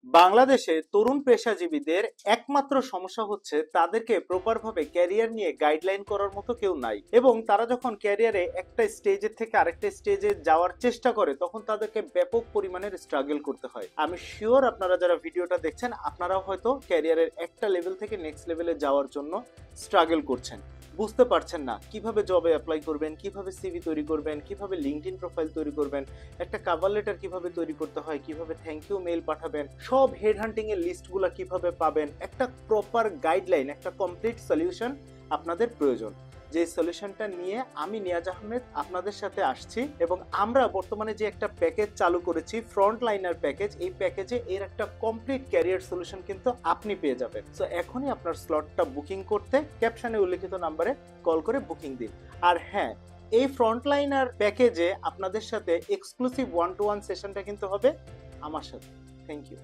বাংলাদেশে তরুণ পেশাজীবীদের একমাত্র সমস্যা হচ্ছে তাদেরকে প্রপার ভাবে ক্যারিয়ার নিয়ে গাইডলাইন করার মতো কেউ নাই, এবং তারা যখন ক্যারিয়ারে একটা স্টেজের থেকে আরেকটা স্টেজে যাওয়ার চেষ্টা করে তখন তাদেরকে ব্যাপক পরিমাণের স্ট্রাগল করতে হয়। আমি শিওর আপনারা যারা ভিডিওটা দেখছেন আপনারাও হয়তো ক্যারিয়ারের একটা লেভেল থেকে নেক্সট লেভেলে যাওয়ার জন্য স্ট্রাগল করছেন, বুঝতে পারছেন না কিভাবে জবে অ্যাপ্লাই করবেন, কিভাবে সিভি তৈরি করবেন, কিভাবে লিঙ্কডইন প্রোফাইল তৈরি করবেন, একটা কভার লেটার কিভাবে তৈরি করতে হয়, কিভাবে থ্যাংক ইউ মেইল পাঠাবেন, সব হেড হান্টিং এর লিস্টগুলো কিভাবে পাবেন। একটা প্রপার গাইডলাইন, একটা কমপ্লিট সলিউশন আপনাদের প্রয়োজন। যে সলিউশনটা নিয়ে আমি নিয়াজ আহমেদ আপনাদের সাথে আসছি, এবং আমরা বর্তমানে যে একটা প্যাকেজ চালু করেছি ফ্রন্ট লাইনার প্যাকেজ, এই প্যাকেজে এর একটা কমপ্লিট ক্যারিয়ার সলিউশন কিন্তু আপনি পেয়ে যাবেন। সো এখনই আপনার স্লটটা বুকিং করতে ক্যাপশনে উল্লেখিত নাম্বারে কল করে বুকিং দিন। আর হ্যাঁ, এই ফ্রন্টলাইনার প্যাকেজে আপনাদের সাথে এক্সক্লুসিভ 1-to-1 সেশনটা কিন্তু হবে আমার সাথে। Thank you.